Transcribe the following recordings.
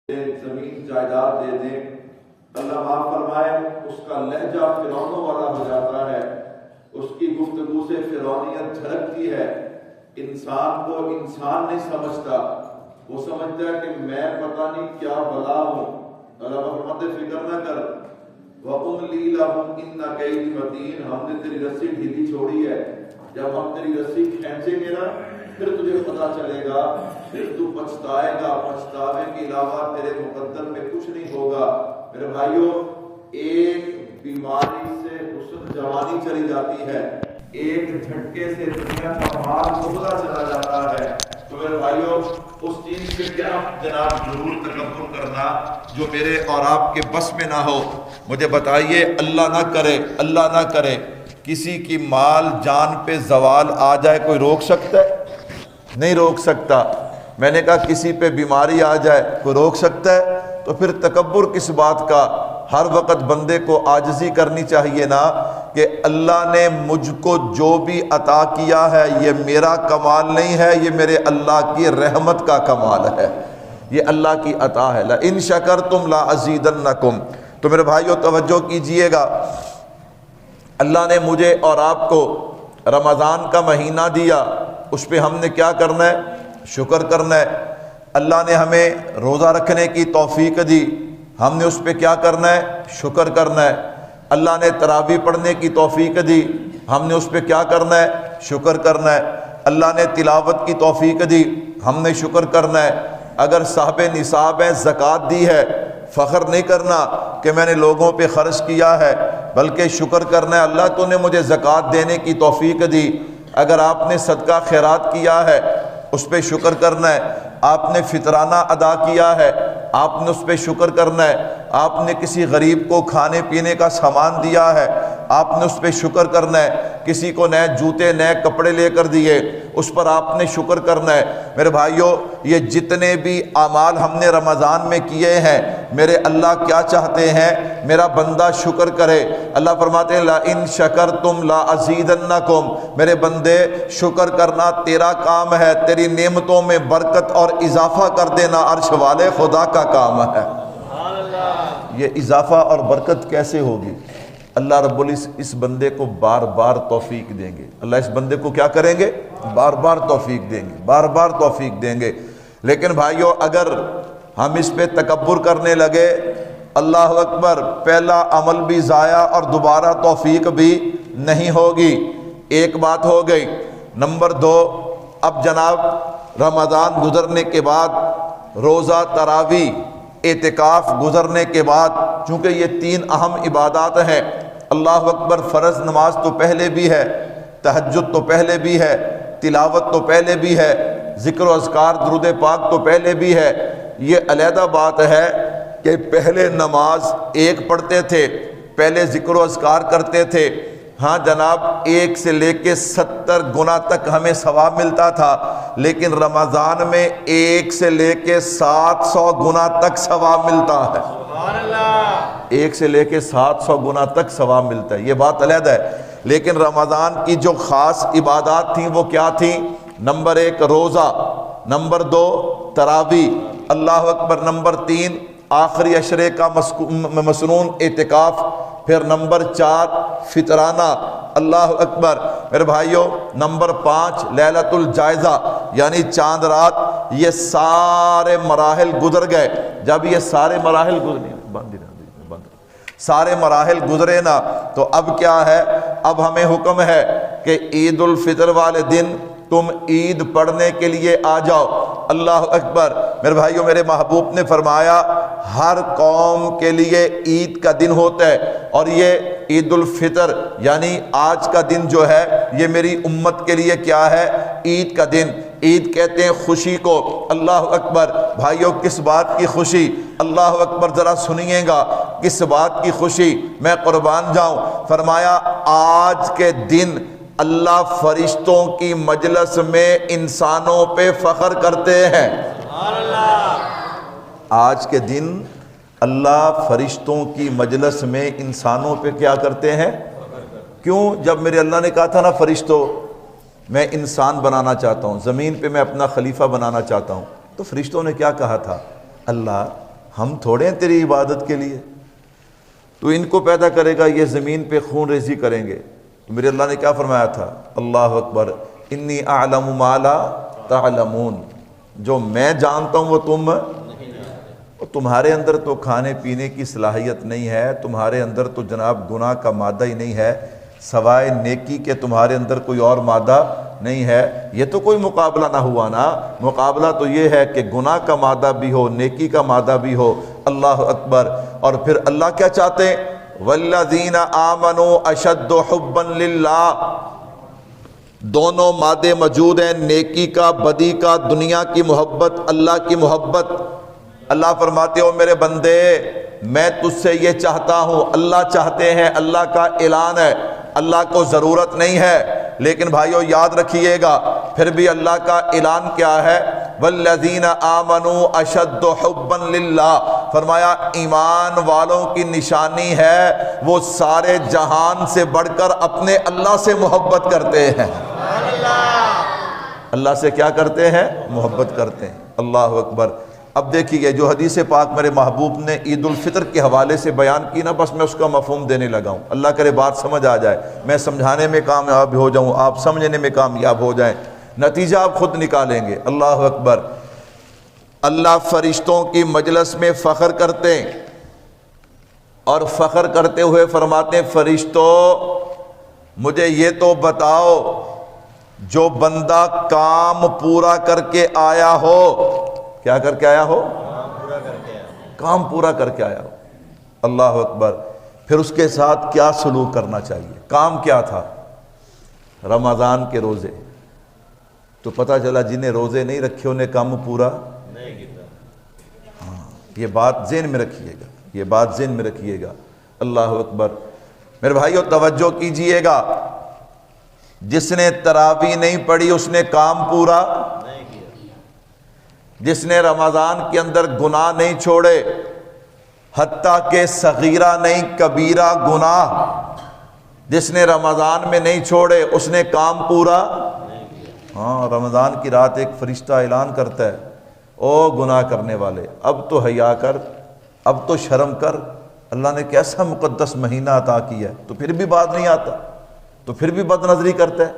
زمین جائیداد دے دیں، اللہ معاف فرمائے اس کا لہجہ فرعونوں والا ہو جاتا ہے، اس کی گفتگو سے فرعونیت جھلکتی ہے، انسان کو انسان نہیں سمجھتا، وہ سمجھتا ہے کہ میں پتہ نہیں کیا بلا ہوں۔ اللہ فرماتے فکر نہ کر، وَأُمْلِي لَهُمْ إِنَّ كَيْدِي مَتِينٌ، ہم نے تیری رسی ڈھیلی چھوڑی ہے، جب ہم تیری رسی کھینچیں گے نا پھر تجھے پتا چلے گا، پھر تو پچھتائے گا، پچھتاوے کے علاوہ تیرے مقدر میں کچھ نہیں ہوگا۔ میرے بھائیوں، ایک بیماری سے حسن جوانی چلی جاتی ہے، ایک جھٹکے سے دنیا کا مال بہتا چلا جاتا ہے۔ تو میرے بھائیوں، اس چیز سے کیا جناب ضرور تکبر کرنا جو میرے اور آپ کے بس میں نہ ہو۔ مجھے بتائیے، اللہ نہ کرے، اللہ نہ کرے کسی کی مال جان پہ زوال آ جائے، کوئی روک سکتا ہے؟ نہیں روک سکتا۔ میں نے کہا کسی پہ بیماری آ جائے، کوئی روک سکتا ہے؟ تو پھر تکبر کس بات کا؟ ہر وقت بندے کو عاجزی کرنی چاہیے نا، کہ اللہ نے مجھ کو جو بھی عطا کیا ہے یہ میرا کمال نہیں ہے، یہ میرے اللہ کی رحمت کا کمال ہے، یہ اللہ کی عطا ہے۔ لَإِن شَكَرْتُمْ لَأَزِيدَنَّكُمْ۔ تو میرے بھائیو توجہ کیجئے گا، اللہ نے مجھے اور آپ کو رمضان کا مہینہ دیا، اس پہ ہم نے کیا کرنا ہے؟ شکر کرنا ہے۔ اللہ نے ہمیں روزہ رکھنے کی توفیق دی، ہم نے اس پہ کیا کرنا ہے؟ شکر کرنا ہے۔ اللہ نے تراویح پڑھنے کی توفیق دی، ہم نے اس پہ کیا کرنا ہے؟ شکر کرنا ہے۔ اللہ نے تلاوت کی توفیق دی، ہم نے شکر کرنا ہے۔ اگر صاحب نصاب ہیں، زکوٰۃ دی ہے، فخر نہیں کرنا کہ میں نے لوگوں پہ خرچ کیا ہے، بلکہ شکر کرنا ہے، اللہ تو نے مجھے زکوٰۃ دینے کی توفیق دی۔ اگر آپ نے صدقہ خیرات کیا ہے، اس پہ شکر کرنا ہے۔ آپ نے فطرانہ ادا کیا ہے، آپ نے اس پہ شکر کرنا ہے۔ آپ نے کسی غریب کو کھانے پینے کا سامان دیا ہے، آپ نے اس پہ شکر کرنا ہے۔ کسی کو نئے جوتے، نئے کپڑے لے کر دیے، اس پر آپ نے شکر کرنا ہے۔ میرے بھائیوں، یہ جتنے بھی اعمال ہم نے رمضان میں کیے ہیں، میرے اللہ کیا چاہتے ہیں؟ میرا بندہ شکر کرے۔ اللہ فرماتے ہیں لَإِن شَكَرْتُمْ لَأَزِيدَنَّكُمْ، میرے بندے شکر کرنا تیرا کام ہے، تیری نعمتوں میں برکت اور اضافہ کر دینا عرش والے خدا کا کام ہے۔ یہ اضافہ اور برکت کیسے ہوگی؟ اللہ رب العزت اس بندے کو بار بار توفیق دیں گے۔ اللہ اس بندے کو کیا کریں گے؟ بار بار توفیق دیں گے، بار بار توفیق دیں گے۔ لیکن بھائیو، اگر ہم اس پہ تکبر کرنے لگے، اللہ اکبر، پہلا عمل بھی ضائع اور دوبارہ توفیق بھی نہیں ہوگی۔ ایک بات ہو گئی۔ نمبر دو، اب جناب رمضان گزرنے کے بعد، روزہ، تراویح، اعتکاف گزرنے کے بعد، چونکہ یہ تین اہم عبادات ہیں، اللہ اکبر، فرض نماز تو پہلے بھی ہے، تہجد تو پہلے بھی ہے، تلاوت تو پہلے بھی ہے، ذکر و اذکار درود پاک تو پہلے بھی ہے۔ یہ علیحدہ بات ہے کہ پہلے نماز ایک پڑھتے تھے، پہلے ذکر و اذکار کرتے تھے، ہاں جناب، 1 سے لے کے 70 گنا تک ہمیں ثواب ملتا تھا، لیکن رمضان میں 1 سے لے کے 700 گنا تک ثواب ملتا ہے۔ 1 سے لے کے 700 گنا تک ثواب ملتا ہے، یہ بات علیحدہ ہے۔ لیکن رمضان کی جو خاص عبادات تھیں وہ کیا تھیں؟ نمبر 1 روزہ، نمبر 2 تراویح، اللہ اکبر، نمبر 3 آخری عشرے کا مسنون اعتکاف، پھر نمبر 4 فطرانہ، اللہ اکبر۔ میرے بھائیوں، نمبر 5 لیلۃ الجائزہ، یعنی چاند رات۔ یہ سارے مراحل گزر گئے۔ جب یہ سارے مراحل سارے مراحل گزرے نا، تو اب کیا ہے؟ اب ہمیں حکم ہے کہ عید الفطر والے دن تم عید پڑھنے کے لیے آ جاؤ۔ اللہ اکبر۔ میرے بھائیوں، میرے محبوب نے فرمایا ہر قوم کے لیے عید کا دن ہوتا ہے، اور یہ عید الفطر یعنی آج کا دن جو ہے، یہ میری امت کے لیے کیا ہے؟ عید کا دن۔ عید کہتے ہیں خوشی کو۔ اللہ اکبر۔ بھائیوں، کس بات کی خوشی؟ اللہ اکبر، ذرا سنیے گا، کس بات کی خوشی؟ میں قربان جاؤں۔ فرمایا آج کے دن اللہ فرشتوں کی مجلس میں انسانوں پہ فخر کرتے ہیں۔ آج کے دن اللہ فرشتوں کی مجلس میں انسانوں پہ کیا کرتے ہیں؟ کیوں؟ جب میرے اللہ نے کہا تھا نا فرشتوں میں انسان بنانا چاہتا ہوں، زمین پہ میں اپنا خلیفہ بنانا چاہتا ہوں، تو فرشتوں نے کیا کہا تھا؟ اللہ ہم تھوڑے ہیں تیری عبادت کے لیے، تو ان کو پیدا کرے گا، یہ زمین پہ خون ریزی کریں گے۔ تو میرے اللہ نے کیا فرمایا تھا؟ اللہ اکبر، انی اعلم ما لا تعلمون، جو میں جانتا ہوں وہ تم، تمہارے اندر تو کھانے پینے کی صلاحیت نہیں ہے، تمہارے اندر تو جناب گناہ کا مادہ ہی نہیں ہے، سوائے نیکی کے تمہارے اندر کوئی اور مادہ نہیں ہے۔ یہ تو کوئی مقابلہ نہ ہوا نا، مقابلہ تو یہ ہے کہ گناہ کا مادہ بھی ہو، نیکی کا مادہ بھی ہو۔ اللہ اکبر۔ اور پھر اللہ کیا چاہتے ہیں؟ والذین آمنوا اشد حبا للہ، دونوں مادے موجود ہیں، نیکی کا، بدی کا، دنیا کی محبت، اللہ کی محبت۔ اللہ فرماتے ہو میرے بندے میں تجھ سے یہ چاہتا ہوں، اللہ چاہتے ہیں، اللہ کا اعلان ہے، اللہ کو ضرورت نہیں ہے، لیکن بھائیو یاد رکھیے گا پھر بھی اللہ کا اعلان کیا ہے؟ والذین آمنوا اشد حبا للہ، فرمایا ایمان والوں کی نشانی ہے وہ سارے جہان سے بڑھ کر اپنے اللہ سے محبت کرتے ہیں۔ اللہ سے کیا کرتے ہیں؟ محبت کرتے ہیں۔ اللہ اکبر۔ اب دیکھیے جو حدیث پاک میرے محبوب نے عید الفطر کے حوالے سے بیان کی نا، بس میں اس کا مفہوم دینے لگا ہوں، اللہ کرے بات سمجھ آ جائے، میں سمجھانے میں کامیاب ہو جاؤں، آپ سمجھنے میں کامیاب ہو جائیں، نتیجہ آپ خود نکالیں گے۔ اللہ اکبر۔ اللہ فرشتوں کی مجلس میں فخر کرتے ہیں اور فخر کرتے ہوئے فرماتے ہیں فرشتوں مجھے یہ تو بتاؤ جو بندہ کام پورا کر کے آیا ہو، کیا کر کے آیا ہو؟ کام پورا کر کے آیا ہو۔ اللہ اکبر۔ پھر اس کے ساتھ کیا سلوک کرنا چاہیے؟ کام کیا تھا؟ رمضان کے روزے۔ تو پتہ چلا جنہیں روزے نہیں رکھے انہیں کام پورا نہیں کیا۔ یہ بات ذہن میں رکھیے گا، یہ بات ذہن میں رکھیے گا۔ اللہ اکبر۔ میرے بھائیو توجہ کیجئے گا، جس نے تراویح نہیں پڑھی اس نے کام پورا نہیں کیا، جس نے رمضان کے اندر گناہ نہیں چھوڑے، حتیٰ کہ صغیرہ نہیں کبیرہ گناہ جس نے رمضان میں نہیں چھوڑے اس نے کام پورا نہیں کیا۔ ہاں، رمضان کی رات ایک فرشتہ اعلان کرتا ہے او گناہ کرنے والے اب تو حیا کر، اب تو شرم کر، اللہ نے کیسا مقدس مہینہ عطا کیا ہے، تو پھر بھی بات نہیں آتا، تو پھر بھی بد نظری کرتا ہے،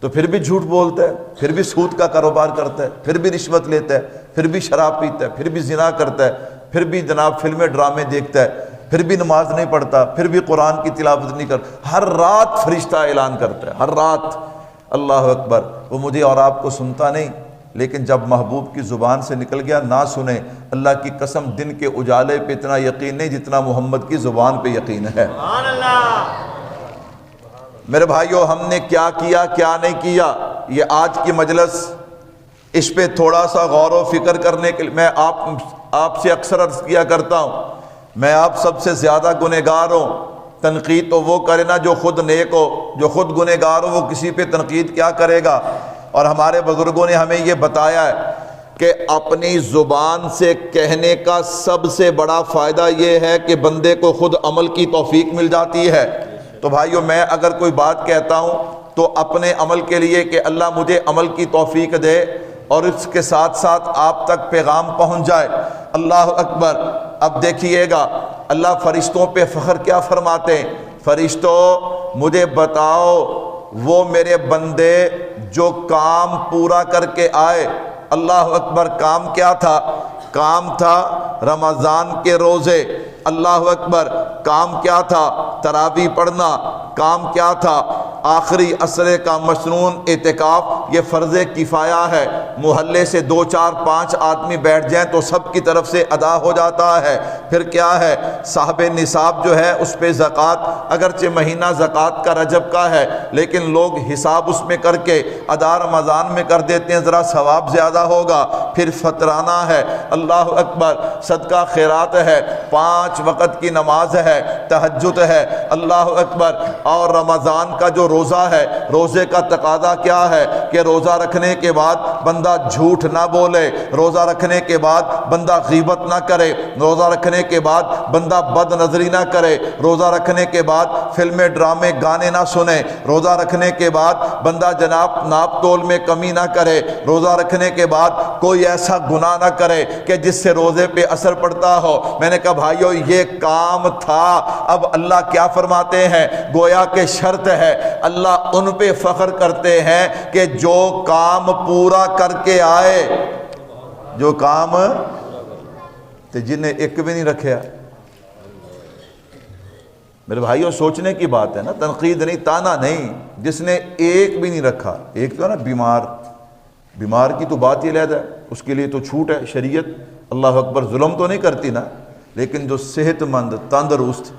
تو پھر بھی جھوٹ بولتا ہے، پھر بھی سود کا کاروبار کرتا ہے، پھر بھی رشوت لیتا ہے، پھر بھی شراب پیتا ہے، پھر بھی زنا کرتا ہے، پھر بھی جناب فلمیں ڈرامے دیکھتا ہے، پھر بھی نماز نہیں پڑھتا، پھر بھی قرآن کی تلاوت نہیں کرتا۔ ہر رات فرشتہ اعلان کرتا ہے، ہر رات۔ اللہ اکبر۔ وہ مجھے اور آپ کو سنتا نہیں، لیکن جب محبوب کی زبان سے نکل گیا نہ سنے، اللہ کی قسم دن کے اجالے پہ اتنا یقین نہیں جتنا محمد کی زبان پہ یقین ہے۔ سبحان اللہ۔ میرے بھائیو ہم نے کیا کیا کیا نہیں کیا، یہ آج کی مجلس اس پہ تھوڑا سا غور و فکر کرنے کے لیے میں آپ سے اکثر عرض کیا کرتا ہوں، میں آپ سب سے زیادہ گنہگار ہوں۔ تنقید تو وہ کرے نا جو خود نیک ہو، جو خود گنہگار ہو وہ کسی پہ تنقید کیا کرے گا؟ اور ہمارے بزرگوں نے ہمیں یہ بتایا ہے کہ اپنی زبان سے کہنے کا سب سے بڑا فائدہ یہ ہے کہ بندے کو خود عمل کی توفیق مل جاتی ہے۔ تو بھائیو میں اگر کوئی بات کہتا ہوں تو اپنے عمل کے لیے کہ اللہ مجھے عمل کی توفیق دے اور اس کے ساتھ ساتھ آپ تک پیغام پہنچ جائے۔ اللہ اکبر۔ اب دیکھیے گا اللہ فرشتوں پہ فخر کیا فرماتے ہیں؟ فرشتوں مجھے بتاؤ وہ میرے بندے جو کام پورا کر کے آئے۔ اللہ اکبر۔ کام کیا تھا؟ کام تھا رمضان کے روزے۔ اللہ اکبر۔ کام کیا تھا؟ تراویح پڑھنا۔ کام کیا تھا؟ آخری عصرے کا مصنون اعتکاف۔ یہ فرض کفایہ ہے، محلے سے 2 4 5 آدمی بیٹھ جائیں تو سب کی طرف سے ادا ہو جاتا ہے۔ پھر کیا ہے؟ صاحب نصاب جو ہے اس پہ زکوٰۃ، اگرچہ مہینہ زکوٰۃ کا رجب کا ہے لیکن لوگ حساب اس میں کر کے ادا رمضان میں کر دیتے ہیں، ذرا ثواب زیادہ ہوگا۔ پھر فطرانہ ہے۔ اللہ اکبر۔ صدقہ خیرات ہے، 5 وقت کی نماز ہے، تہجد ہے۔ اللہ اکبر۔ اور رمضان کا جو روزہ ہے، روزے کا تقاضا کیا ہے کہ روزہ رکھنے کے بعد بندہ جھوٹ نہ بولے، روزہ رکھنے کے بعد بندہ غیبت نہ کرے، روزہ رکھنے کے بعد بندہ بد نظری نہ کرے، روزہ رکھنے کے بعد فلمیں ڈرامے گانے نہ سنے، روزہ رکھنے کے بعد بندہ جناب ناپ تول میں کمی نہ کرے، روزہ رکھنے کے بعد کوئی ایسا گناہ نہ کرے کہ جس سے روزے پہ اثر پڑتا ہو۔ میں نے کہا بھائیو یہ کام تھا، اب اللہ کیا فرماتے ہیں؟ گویا کہ شرط ہے، اللہ ان پہ فخر کرتے ہیں کہ جو کام پورا کر کے آئے، جو کام تو جنہیں ایک بھی نہیں رکھیا۔ میرے بھائیوں سوچنے کی بات ہے نا، تنقید نہیں، تانا نہیں، جس نے ایک بھی نہیں رکھا۔ ایک تو ہے نا بیمار کی تو بات ہی علیحدہ ہے، اس کے لیے تو چھوٹ ہے، شریعت اللہ اکبر ظلم تو نہیں کرتی نا، لیکن جو صحت مند تندرست،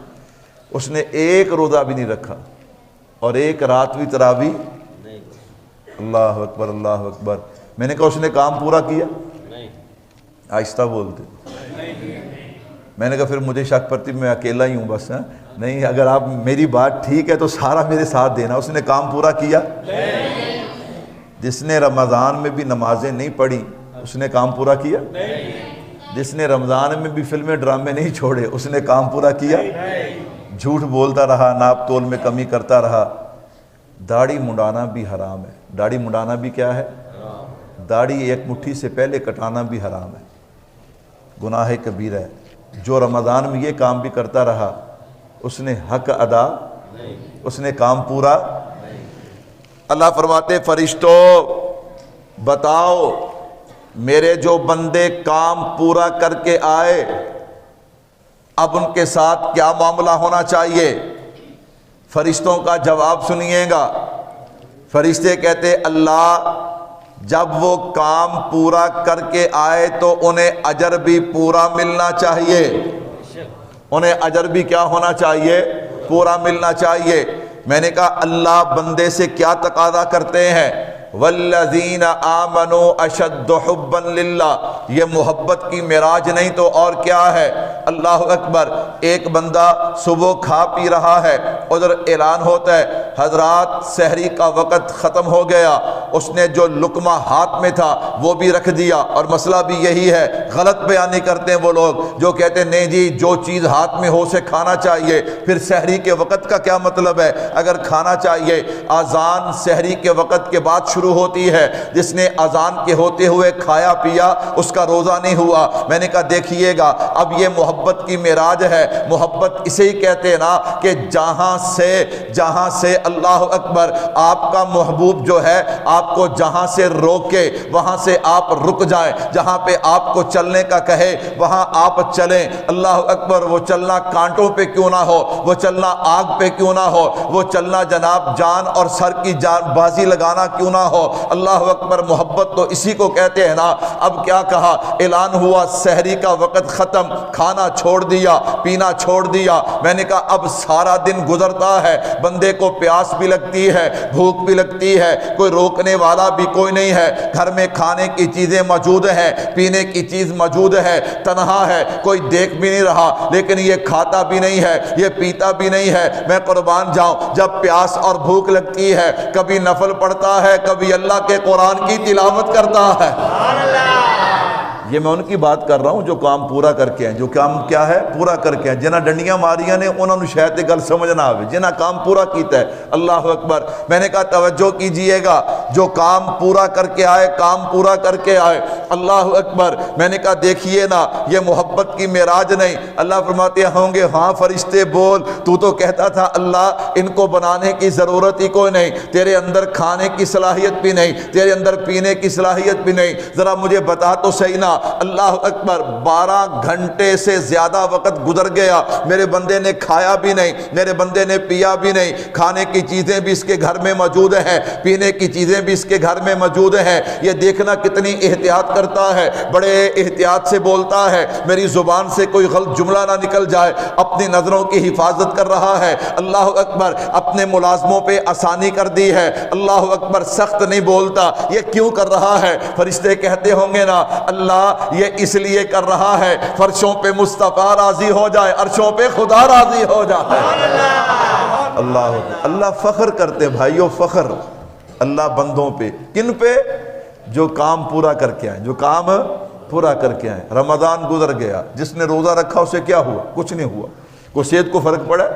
اس نے ایک روزہ بھی نہیں رکھا اور ایک رات بھی تراویح، اللہ اکبر اللہ اکبر۔ میں نے کہا اس نے کام پورا کیا؟ آہستہ بولتے۔ میں نے کہا پھر مجھے شک پڑتی میں اکیلا ہی ہوں بس، ہاں نہیں، اگر آپ میری بات ٹھیک ہے تو سارا میرے ساتھ دینا۔ اس نے کام پورا کیا؟ جس نے رمضان میں بھی نمازیں نہیں پڑھی اس نے کام پورا کیا؟ جس نے رمضان میں بھی فلمیں ڈرامے نہیں چھوڑے اس نے کام پورا کیا؟ جھوٹ بولتا رہا، ناپ تول میں کمی کرتا رہا۔ داڑھی منڈانا بھی حرام ہے۔ داڑھی منڈانا بھی کیا ہے؟ داڑھی ایک مٹھی سے پہلے کٹانا بھی حرام ہے، گناہ کبیرہ ہے۔ جو رمضان میں یہ کام بھی کرتا رہا اس نے حق ادا، اس نے کام پورا۔ اللہ فرماتے فرشتوں بتاؤ میرے جو بندے کام پورا کر کے آئے اب ان کے ساتھ کیا معاملہ ہونا چاہیے؟ فرشتوں کا جواب سنیے گا۔ فرشتے کہتے اللہ جب وہ کام پورا کر کے آئے تو انہیں اجر بھی پورا ملنا چاہیے، انہیں اجر بھی کیا ہونا چاہیے؟ پورا ملنا چاہیے۔ میں نے کہا اللہ بندے سے کیا تقاضا کرتے ہیں؟ والذین آمنوا اشد حبا للہ، یہ محبت کی معراج نہیں تو اور کیا ہے؟ اللہ اکبر۔ ایک بندہ صبح کھا پی رہا ہے، ادھر اعلان ہوتا ہے حضرات سحری کا وقت ختم ہو گیا، اس نے جو لقمہ ہاتھ میں تھا وہ بھی رکھ دیا۔ اور مسئلہ بھی یہی ہے، غلط بیانی کرتے ہیں وہ لوگ جو کہتے ہیں نہیں جی جو چیز ہاتھ میں ہو اسے کھانا چاہیے، پھر سحری کے وقت کا کیا مطلب ہے؟ اگر کھانا چاہیے، اذان سحری کے وقت کے بعد شروع ہوتی ہے، جس نے اذان کے ہوتے ہوئے کھایا پیا اس کا روزہ نہیں ہوا۔ میں نے کہا دیکھیے گا اب یہ محبت کی معراج ہے، محبت اسے ہی کہتے ہیں نا کہ جہاں سے اللہ اکبر آپ کا محبوب جو ہے آپ کو جہاں سے روکے وہاں سے آپ رک جائیں، جہاں پہ آپ کو چلنے کا کہے وہاں آپ چلیں۔ اللہ اکبر۔ وہ چلنا کانٹوں پہ کیوں نہ ہو، وہ چلنا آگ پہ کیوں نہ ہو، وہ چلنا جناب جان اور سر کی جان بازی لگانا کیوں نہ ہو۔ اللہ اکبر۔ محبت تو اسی کو کہتے ہیں نا۔ اب کیا کہا؟ اعلان ہوا سحری کا وقت ختم، کھانا چھوڑ دیا، پینا چھوڑ دیا۔ میں نے کہا اب سارا دن گزرتا ہے، بندے کو پیاس بھی لگتی ہے، بھوک بھی لگتی ہے، کوئی روکنے والا بھی کوئی نہیں ہے، گھر میں کھانے کی چیزیں موجود ہیں، پینے کی چیز موجود ہے، تنہا ہے، کوئی دیکھ بھی نہیں رہا، لیکن یہ کھاتا بھی نہیں ہے، یہ پیتا بھی نہیں ہے۔ میں قربان جاؤں جب پیاس اور بھوک لگتی ہے کبھی نفل پڑھتا ہے، کبھی اللہ کے قرآن کی تلاوت کرتا ہے۔ یہ میں ان کی بات کر رہا ہوں جو کام پورا کر کے ہیں، جو کام کیا ہے؟ پورا کر کے ہیں۔ جنہ ڈنڈیاں ماریاں نے انہوں نے شاید گل سمجھ نہ آوے، جنہ کام پورا کیتا ہے۔ اللہ اکبر۔ میں نے کہا توجہ کیجئے گا، جو کام پورا کر کے آئے، کام پورا کر کے آئے۔ اللہ اکبر۔ میں نے کہا دیکھیے نا یہ محبت کی معراج نہیں۔ اللہ فرماتے ہوں گے ہاں فرشتے بول، تو کہتا تھا اللہ ان کو بنانے کی ضرورت ہی کوئی نہیں، تیرے اندر کھانے کی صلاحیت بھی نہیں، تیرے اندر پینے کی صلاحیت بھی نہیں، ذرا مجھے بتا تو صحیح نا۔ اللہ اکبر۔ 12 گھنٹے سے زیادہ وقت گزر گیا، میرے بندے نے کھایا بھی نہیں، میرے بندے نے پیا بھی نہیں، کھانے کی چیزیں بھی اس کے گھر میں موجود ہیں، پینے کی چیزیں بھی اس کے گھر میں موجود ہیں۔ یہ دیکھنا کتنی احتیاط کرتا ہے، بڑے احتیاط سے بولتا ہے، میری زبان سے کوئی غلط جملہ نہ نکل جائے، اپنی نظروں کی حفاظت کر رہا ہے۔ اللہ اکبر۔ اپنے ملازموں پہ آسانی کر دی ہے، اللہ اکبر، سخت نہیں بولتا۔ یہ کیوں کر رہا ہے؟ فرشتے کہتے ہوں گے نا اللہ یہ اس لیے کر رہا ہے فرشوں پہ مصطفیٰ راضی ہو جائے، عرشوں پہ خدا راضی ہو جائے۔ اللہ فخر کرتے بھائیو، فخر اللہ بندوں پہ۔ کن پہ؟ جو کام پورا کر کے آئیں، جو کام پورا کر کے آئیں۔ رمضان گزر گیا، جس نے روزہ رکھا اسے کیا ہوا؟ کچھ نہیں ہوا۔ کوئی صحت کو فرق پڑا؟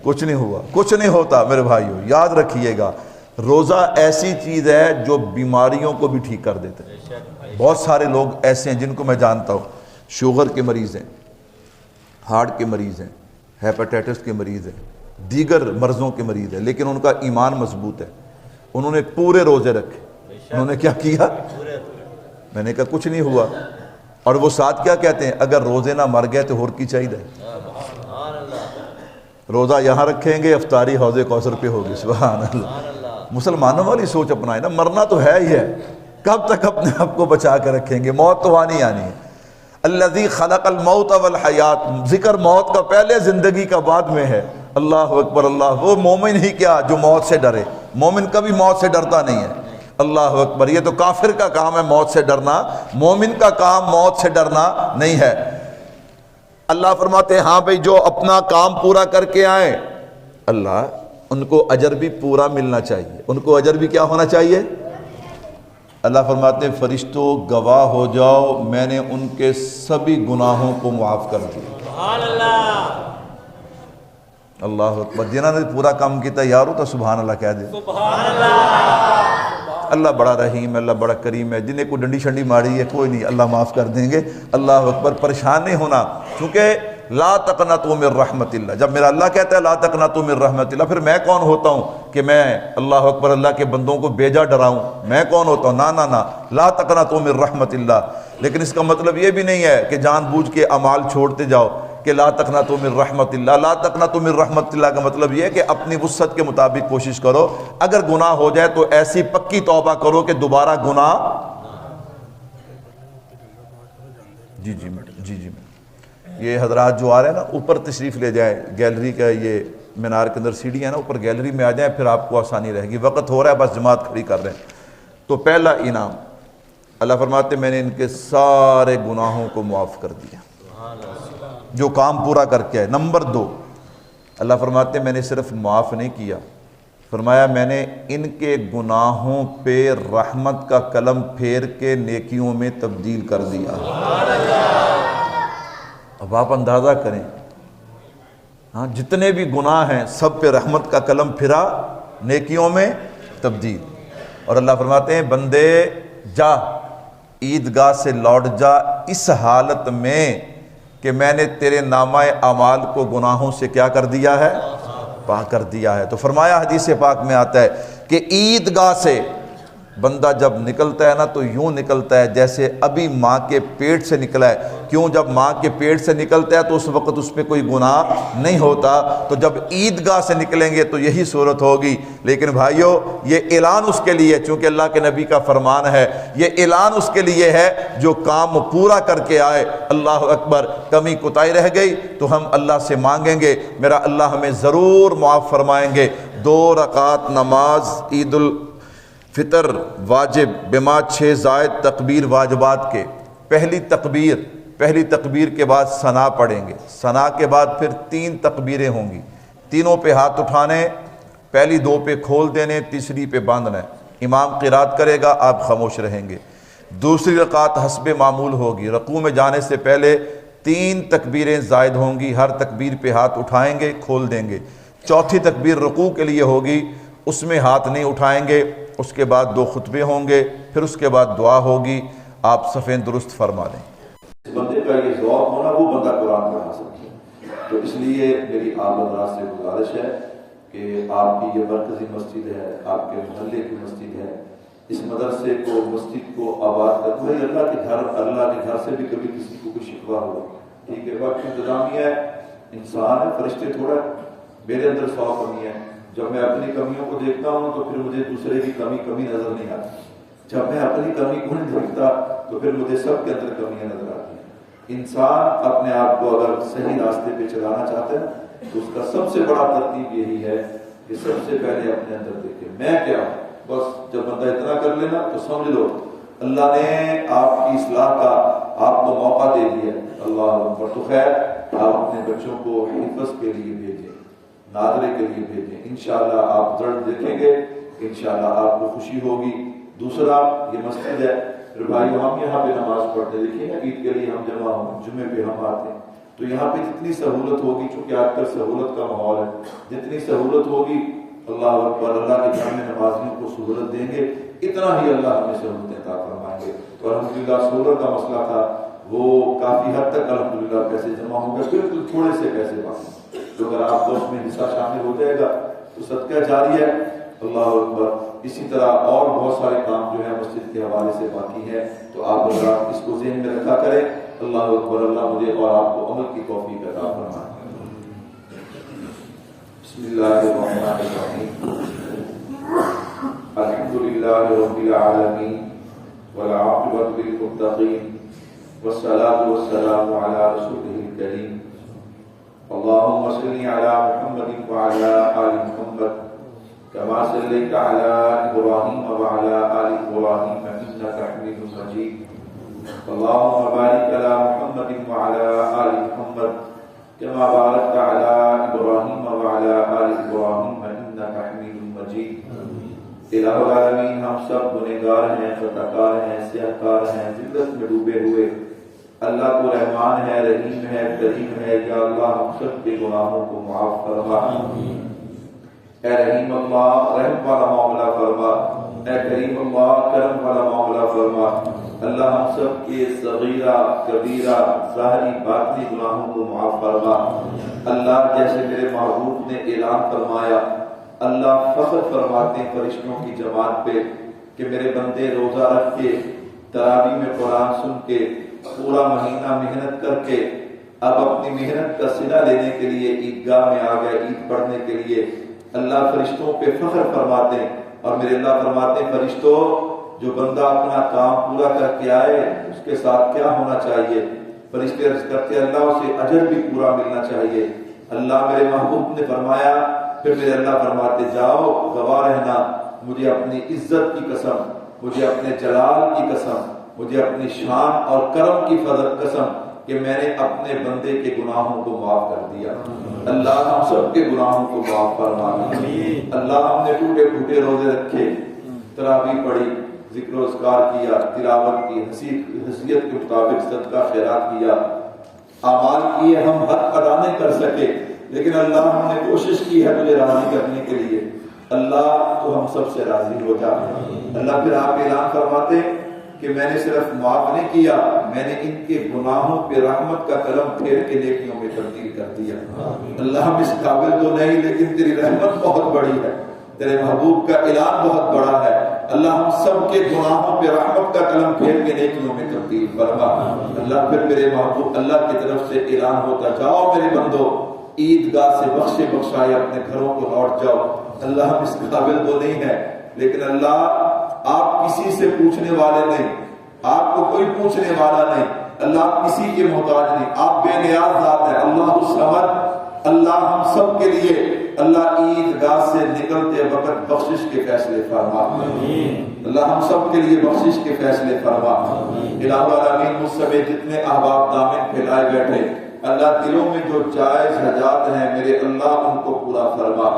کچھ نہیں ہوا، کچھ نہیں ہوتا میرے بھائیو۔ یاد رکھیے گا، روزہ ایسی چیز ہے جو بیماریوں کو بھی ٹھیک کر دیتے ہیں۔ بہت سارے لوگ ایسے ہیں جن کو میں جانتا ہوں، شوگر کے مریض ہیں، ہارٹ کے مریض ہیں، ہیپاٹائٹس کے مریض ہیں، دیگر مرضوں کے مریض ہیں، لیکن ان کا ایمان مضبوط ہے۔ انہوں نے پورے روزے رکھے، انہوں نے کیا کیا؟ میں نے کہا کچھ نہیں ہوا، اور وہ ساتھ کیا کہتے ہیں؟ اگر روزے نہ مر گئے تو اور کی چاہیے؟ روزہ یہاں رکھیں گے، افطاری حوض کوثر پہ ہوگی۔ سبحان اللہ۔ مسلمانوں والی سوچ اپنائیں نا، مرنا تو ہے ہی ہے، کب تک اپنے آپ کو بچا کے رکھیں گے؟ موت تو آنی آنی ہے۔ الذی خلق الموت والحیات، ذکر موت کا پہلے، زندگی کا بعد میں ہے۔ اللہ اکبر اللہ۔ وہ مومن ہی کیا جو موت سے ڈرے، مومن کبھی موت سے ڈرتا نہیں ہے۔ اللہ اکبر۔ یہ تو کافر کا کام ہے موت سے ڈرنا، مومن کا کام موت سے ڈرنا نہیں ہے۔ اللہ فرماتے ہیں ہاں بھئی جو اپنا کام پورا کر کے آئیں، اللہ ان کو اجر بھی پورا ملنا چاہیے، ان کو اجر بھی کیا ہونا چاہیے؟ اللہ فرماتے ہیں فرشتوں گواہ ہو جاؤ، میں نے ان کے سبھی گناہوں کو معاف کر دیا۔ سبحان اللہ۔ اللہ اکبر۔ جنہوں نے پورا کام کیا یارو تو سبحان اللہ کہہ دے۔ سبحان اللہ۔ اللہ بڑا رحیم ہے، اللہ بڑا کریم ہے۔ جنہیں کوئی ڈنڈی شنڈی ماری ہے کوئی نہیں، اللہ معاف کر دیں گے۔ اللہ اکبر۔ پریشان نہیں ہونا، کیونکہ لا تقنطوا من رحمت اللہ، جب میرا اللہ کہتا ہے لا تقنطوا من رحمت اللہ، پھر میں کون ہوتا ہوں کہ میں اللہ اکبر اللہ کے بندوں کو بیجا ڈراؤں؟ میں کون ہوتا ہوں؟ نا لا تقنطوا من رحمت اللہ۔ لیکن اس کا مطلب یہ بھی نہیں ہے کہ جان بوجھ کے اعمال چھوڑتے جاؤ کہ لا تقنطوا من رحمت اللہ۔ لا تقنطوا من رحمت اللہ کا مطلب یہ ہے کہ اپنی وسعت کے مطابق کوشش کرو، اگر گناہ ہو جائے تو ایسی پکی توبہ کرو کہ دوبارہ گناہ۔ جی یہ حضرات جو آ رہے ہیں نا اوپر تشریف لے جائیں، گیلری کا یہ مینار کے اندر سیڑھی ہے نا، اوپر گیلری میں آ جائیں، پھر آپ کو آسانی رہے گی۔ وقت ہو رہا ہے، بس جماعت کھڑی کر رہے ہیں۔ تو پہلا انعام اللہ فرماتے میں نے ان کے سارے گناہوں کو معاف کر دیا جو کام پورا کر کے آئے۔ نمبر 2 اللہ فرماتے میں نے صرف معاف نہیں کیا، فرمایا میں نے ان کے گناہوں پہ رحمت کا قلم پھیر کے نیکیوں میں تبدیل کر دیا۔ اب آپ اندازہ کریں، ہاں جتنے بھی گناہ ہیں سب پہ رحمت کا قلم پھرا، نیکیوں میں تبدیل۔ اور اللہ فرماتے ہیں بندے جا عیدگاہ سے لوٹ جا اس حالت میں کہ میں نے تیرے نامہ اعمال کو گناہوں سے کیا کر دیا ہے؟ پاک کر دیا ہے۔ تو فرمایا حدیث پاک میں آتا ہے کہ عیدگاہ سے بندہ جب نکلتا ہے نا تو یوں نکلتا ہے جیسے ابھی ماں کے پیٹ سے نکلا ہے۔ کیوں؟ جب ماں کے پیٹ سے نکلتا ہے تو اس وقت اس پہ کوئی گناہ نہیں ہوتا، تو جب عیدگاہ سے نکلیں گے تو یہی صورت ہوگی۔ لیکن بھائیو یہ اعلان اس کے لیے، چونکہ اللہ کے نبی کا فرمان ہے، یہ اعلان اس کے لیے ہے جو کام پورا کر کے آئے۔ اللہ اکبر۔ کمی کوتاہی رہ گئی تو ہم اللہ سے مانگیں گے، میرا اللہ ہمیں ضرور معاف فرمائیں گے۔ 2 رکعت نماز عید الفطر واجب بما 6 زائد تکبیر واجبات کے۔ پہلی تکبیر کے بعد ثنا پڑھیں گے، ثنا کے بعد پھر 3 تکبیریں ہوں گی، تینوں پہ ہاتھ اٹھانے، پہلی 2 پہ کھول دینے، تیسری پہ باندھنا ہے۔ امام قرات کرے گا، آپ خاموش رہیں گے۔ دوسری رکعت حسب معمول ہوگی، رکوع میں جانے سے پہلے 3 تکبیریں زائد ہوں گی، ہر تکبیر پہ ہاتھ اٹھائیں گے، کھول دیں گے۔ چوتھی تکبیر رکوع کے لیے ہوگی، اس میں ہاتھ نہیں اٹھائیں گے، اس کے بعد 2 خطبے ہوں گے، پھر اس کے بعد دعا ہوگی۔ آپ صفین درست فرما دیں۔ اس بندے کا یہ ذوق ہونا وہ بندہ قرآن پڑھا سکتا ہے۔ تو اس لیے میری آپ حضرات سے گزارش ہے کہ آپ کی یہ مرکزی مسجد ہے، آپ کے محلے کی مسجد ہے، اس مدرسے کو، مسجد کو آباد کرتے ہوئے اللہ کے گھر سے بھی کبھی کسی کو کوئی شکوہ ہوا، ٹھیک ہے، وقت انتظامیہ ہے، انسان ہے، فرشتے تھوڑا، میرے اندر 100 کمی ہے۔ جب میں اپنی کمیوں کو دیکھتا ہوں تو پھر مجھے دوسرے کی کمی نظر نہیں آتی۔ جب میں اپنی کمی کو نہیں دیکھتا تو پھر مجھے سب کے اندر کمیاں نظر آتی ہیں۔ انسان اپنے آپ کو اگر صحیح راستے پہ چلانا چاہتا ہے تو اس کا سب سے بڑا ترتیب یہی ہے کہ سب سے پہلے اپنے اندر دیکھے میں کیا ہوں۔ بس جب بندہ اتنا کر لینا تو سمجھ لو اللہ نے آپ کی اصلاح کا آپ کو موقع دے دیا۔ اللہ اکبر۔ تو خیر آپ اپنے بچوں کو حفظ کے لیے بھیجیں، ناظرے کے لیے بھیجیں، انشاءاللہ آپ رزلٹ دیکھیں گے، انشاءاللہ آپ کو خوشی ہوگی دوسرا یہ مسجد ہے، پھر بھائی ہم یہاں پہ نماز پڑھتے ہیں، دیکھیے نا عید کے لیے ہم جمع ہوں، جمعے پہ ہم آتے ہیں، تو یہاں پہ جتنی سہولت ہوگی، چونکہ آج کل سہولت کا ماحول ہے، جتنی سہولت ہوگی اللہ اکبر، اللہ کے گھر میں نمازیوں کو سہولت دیں گے، اتنا ہی اللہ ہمیں سہولتیں عطا فرمائیں گے۔ تو الحمدللہ سولر کا مسئلہ تھا، وہ کافی حد تک الحمدللہ پیسے جمع ہوں گے، بالکل تھوڑے سے پیسے باقی، تو اگر آپ کو اس میں حصہ شامل ہو جائے گا تو صدقہ جاری ہے۔ اللہ اکبر۔ اسی طرح اور بہت سارے کام جو ہے مسجد کے حوالے سے باقی ہے، تو آپ حضرات اس کو ذہن میں رکھا کریں۔ اللہ اکبر۔ اللہ مجھے اور آپ کو عمل کی توفیق عطا فرمائے۔ بسم اللہ الرحمن الرحیم۔ الحمدللہ رب العالمین والعاقبۃ للمتقین والصلاة والسلام علی رسولہ الکریم۔ اللهم صل على محمد وعلى آل محمد كما صليت على إبراهيم وعلى آل إبراهيم إنك حميد مجيد۔ اللهم بارك على محمد وعلى آل محمد كما باركت على إبراهيم وعلى آل إبراهيم إنك حميد مجيد۔ الہ العالمین، ہم سب گنہگار ہیں، خطاکار ہیں، سیاہکار ہیں، ذلت میں ڈوبے ہوئے، اللہ کو رحمان ہے، رحیم ہے، کریم ہے، یا اللہ ہم سب کے گناہوں کو معاف فرما۔ اے رحیم اللہ رحم والا معاملہ فرما، اے کریم اللہ کرم والا معاملہ فرما۔ اللہ ہم سب کے صغیرہ کبیرہ ظاہری باطنی گناہوں کو معاف فرما۔ اللہ جیسے میرے محبوب نے اعلان فرمایا، اللہ فخر فرماتے ہیں فرشتوں کی جماعت پہ کہ میرے بندے روزہ رکھ کے، تراویح میں قرآن سن کے، پورا مہینہ محنت کر کے اب اپنی محنت کا صلہ لینے کے لیے عیدگاہ میں آ گئے، عید پڑھنے کے لیے۔ اللہ فرشتوں پہ فخر فرماتے ہیں، اور میرے اللہ فرماتے ہیں فرشتوں، جو بندہ اپنا کام پورا کر کے آئے اس کے ساتھ کیا ہونا چاہیے؟ فرشتے عرض کرتے ہیں اللہ اسے اجر بھی پورا ملنا چاہیے۔ اللہ میرے محبوب نے فرمایا، پھر میرے اللہ فرماتے جاؤ گواہ رہنا، مجھے اپنی عزت کی قسم، مجھے اپنے جلال کی قسم، مجھے اپنی شان اور کرم کی فضل قسم کہ میں نے اپنے بندے کے گناہوں کو معاف کر دیا۔ اللہ ہم سب کے گناہوں کو معاف فرما۔ اللہ ہم نے ٹوٹے پھوٹے روزے رکھے، تراویح پڑھی، ذکر و اذکار کیا، تلاوت کی، حیثیت کے مطابق صدقہ خیرات کیا، اعمال کیے، ہم حق ادا نہیں کر سکے، لیکن اللہ ہم نے کوشش کی ہے تجھے راضی کرنے کے لیے۔ اللہ تو ہم سب سے راضی ہو جا۔ اللہ پھر آپ اعلان فرماتے کہ میں نے صرف معاف نہیں کیا، میں نے ان کے گناہوں پہ رحمت کا قلم پھیر کے نیکیوں میں تبدیل کر دیا۔ اللہ ہم اس قابل تو نہیں، لیکن تیری رحمت بہت بڑی ہے، تیرے محبوب کا اعلان بہت بڑا ہے۔ اللہ ہم سب کے گناہوں پہ رحمت کا قلم پھیر کے نیکیوں میں تبدیل فرما۔ اللہ پھر میرے محبوب اللہ کی طرف سے اعلان ہوتا جاؤ میرے بندو، عیدگاہ سے بخشے بخشائے اپنے گھروں کو لوٹ جاؤ۔ اللہ ہم اس قابل تو نہیں ہے، لیکن اللہ آپ کسی سے پوچھنے والے نہیں، آپ کو کوئی پوچھنے والا نہیں، اللہ آپ کسی کے محتاج نہیں، آپ بے نیاز ذات ہے، اللہ الصمد۔ اللہ ہم سب کے لیے اللہ عیدگاہ سے نکلتے وقت بخشش کے فیصلے فرما۔ اللہ ہم سب کے لیے بخشش کے فیصلے فرما۔ الہ العالمین مجھ سمیت جتنے احباب دامن پھیلائے بیٹھے، اللہ دلوں میں جو جائز حاجات ہیں میرے اللہ ان کو پورا فرما۔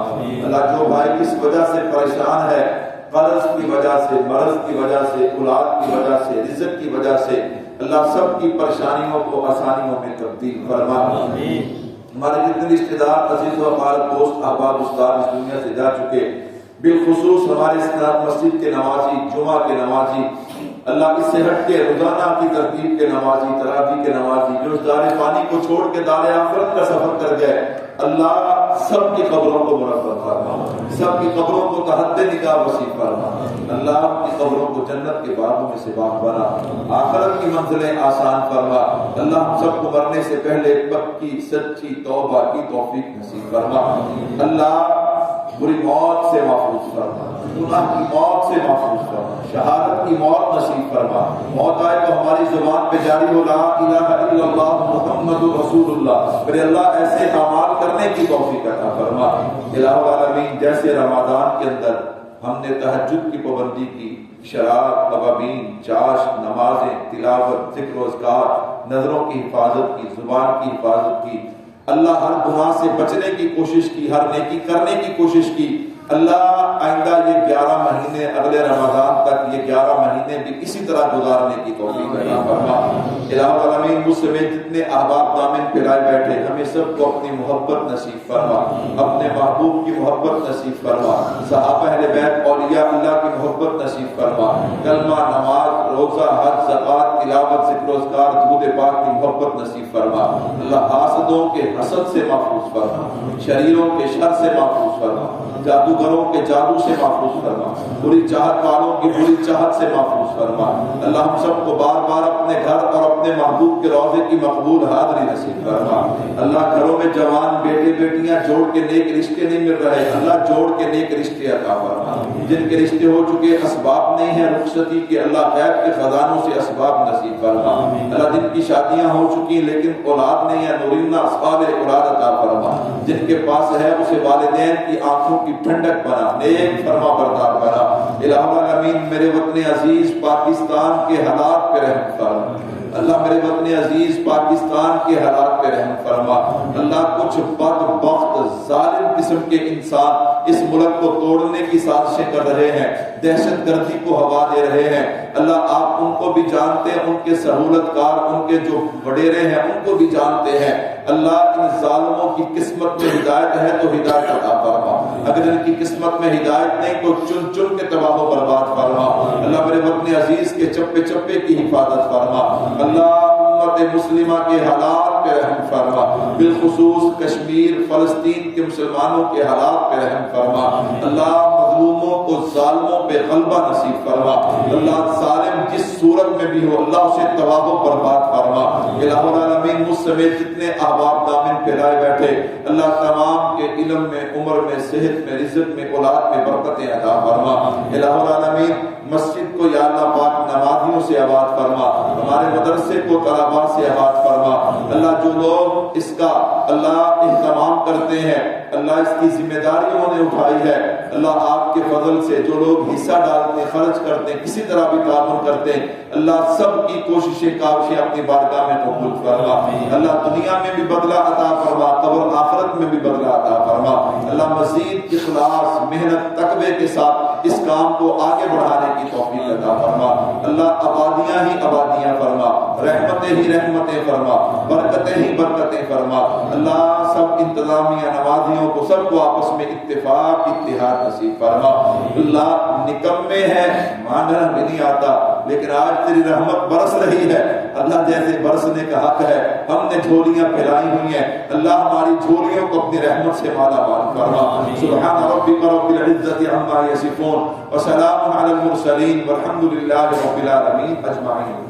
اللہ جو بھائی اس وجہ سے پریشان ہے، قرض کی وجہ سے، مرض کی وجہ سے، اولاد کی وجہ سے، رزق کی وجہ سے، اللہ سب کی پریشانیوں کو آسانیوں میں تبدیل فرما۔ ہمارے جتنے رشتے دار عزیز و اقارب دوست احباب استاد اس دنیا سے جا چکے، بالخصوص ہمارے اس مسجد کے نمازی، جمعہ کے نمازی، اللہ اس سے ہٹ کے روزانہ کی ترتیب کے نمازی، تراویح کے نمازی، جو دار فانی کو چھوڑ کے دار آخرت کا سفر کر گئے، اللہ سب کی قبروں کو مرفع فرما، سب کی قبروں کو تحت نگاہ وسیع فرما۔ اللہ کی قبروں کو جنت کے باغوں میں سے باغ بنا، آخرت کی منزلیں آسان فرما۔ اللہ ہم سب کو مرنے سے پہلے پکی سچی توبہ کی توفیق نصیب فرما۔ اللہ بری موت سے محفوظ فرما، گناہ کی موت سے محفوظ فرما، شہادت کی موت نصیب فرما۔ موت آئے تو ہماری زبان پہ جاری ہو لا الہ الا اللہ محمد رسول اللہ، میرے اللہ ایسے اعمال کرنے کی توفیق عطا فرما۔ الہ العالمین جیسے رمضان کے اندر ہم نے تہجد کی پابندی کی، شراب، قوابین، چاش، نمازیں، تلاوت، ذکر و اذکار، نظروں کی حفاظت کی، زبان کی حفاظت کی، اللہ ہر گناہ سے بچنے کی کوشش کی، ہر نیکی کرنے کی کوشش کی، اللہ آئندہ یہ 11 مہینے اگلے رمضان تک یہ 11 مہینے بھی اسی طرح گزارنے کی توفیق عطا فرما۔ الہ العالمین مجھ سمیت جتنے احباب دامن پھیلائے بیٹھے ہمیں سب کو اپنی محبت نصیب فرما، اپنے محبوب کی محبت نصیب فرما، صحابہ اہل بیت اولیاء اللہ کی محبت نصیب فرما، کلمہ نماز روزہ حج زکوٰۃ تلاوت ذکر و اذکار درود پاک کی محبت نصیب فرما۔ اللہ حاسدوں کے حسد سے محفوظ فرما، شریروں کے شر سے محفوظ فرما، جادوگروں کے جادو سے محفوظ فرما، بری چاہت والوں کی بری چاہت سے محفوظ فرما۔ اللہ ہم سب کو بار بار اپنے گھر اور اپنے محبوب کے روضے کی مقبول حاضری نصیب فرما۔ اللہ گھروں میں جوان بیٹے بیٹیاں جوڑ کے نیک رشتے نہیں مل رہے، اللہ جوڑ کے نیک رشتے عطا فرما۔ جن کے رشتے ہو چکے اسباب نہیں ہیں رخصتی کے، اللہ غیب کے خزانوں سے اسباب نصیب فرما۔ اللہ جن کی شادیاں ہو چکی لیکن اولاد نہیں ہے، نورینہ اصحاب اولاد عطا فرما۔ جن کے پاس ہے اسے والدین کی آنکھوں کی ٹھنڈک بنا، نیک فرما بردار بنا۔ الہ العالمین میرے وطن عزیز پاکستان کے حالات پہ رحم فرما۔ اللہ میرے وطن عزیز پاکستان کے حالات پہ رحم فرما۔ اللہ کچھ بدبخت ظالم قسم کے انسان اس ملک کو توڑنے کی سازشیں کر رہے ہیں، دہشت گردی کو ہوا دے رہے ہیں۔ اللہ آپ ان کو بھی جانتے ہیں، ان کے سہولت کار ان کے جو وڈیرے ہیں ان کو بھی جانتے ہیں۔ اللہ ان ظالموں کی قسمت میں ہدایت ہے تو ہدایت عطا فرما، اگر ان کی قسمت میں ہدایت نہیں تو چن چن کے تباہ و برباد فرما۔ اللہ میرے وطن عزیز کے چپے چپے کی حفاظت فرما۔ اللہ امت مسلمہ کے حالات پہ رحم فرما، بالخصوص کشمیر فلسطین کے مسلمانوں کے حالات پہ رحم فرما۔ اللہ مظلوموں کو ظالموں پہ غلبہ نصیب فرما۔ اللہ ظالم جس صورت میں بھی ہو اللہ اسے تباہ و برباد فرما۔ الہ العالمین مجھ سمیت جتنے احباب دامن پھیلائے بیٹھے اللہ تمام کے علم میں، عمر میں، صحت میں، رزق میں، اولاد میں برکتیں عطا فرما۔ الہ العالمین مسجد کو یا اللہ پاک نمازیوں سے آباد فرما، ہمارے مدرسے کو طلباء سے آباد فرما۔ اللہ جو لوگ اس کا اللہ اہتمام کرتے ہیں، اللہ اس کی ذمہ داری انہوں نے اٹھائی ہے، اللہ آپ کے فضل سے جو لوگ حصہ ڈالتے ہیں، خرچ کرتے ہیں، کسی طرح بھی تعاون کرتے ہیں، اللہ سب کی کوششیں کاوشیں اپنی بارگاہ میں قبول فرما۔ اللہ دنیا میں بھی بدلہ عطا فرما، قبر آخرت میں بھی بدلہ عطا فرما۔ اللہ مزید اخلاص محنت تقوی کے ساتھ اس کام کو آگے بڑھانے کی توفیق عطا فرما۔ اللہ آبادیاں ہی آبادیاں فرما، رحمتیں ہی رحمتیں فرما، برکتیں ہی برکتیں فرما۔ اللہ سب انتظامیہ نمازیوں کو سب کو آپس میں اتفاق اتحاد نصیب فرما۔ اللہ نکمے ہیں، ماننا بھی نہیں آتا لیکن آج تیری رحمت برس رہی ہے، اللہ جیسے برسنے کا حق ہے، ہم نے جھولیاں پھیلائی ہوئی ہیں، اللہ ہماری جھولیوں کو اپنی رحمت سے مالا مال فرما۔ سبحان ربک رب العزت عما یصفون وسلام علی المرسلین والحمد للہ رب العالمین اجمعین۔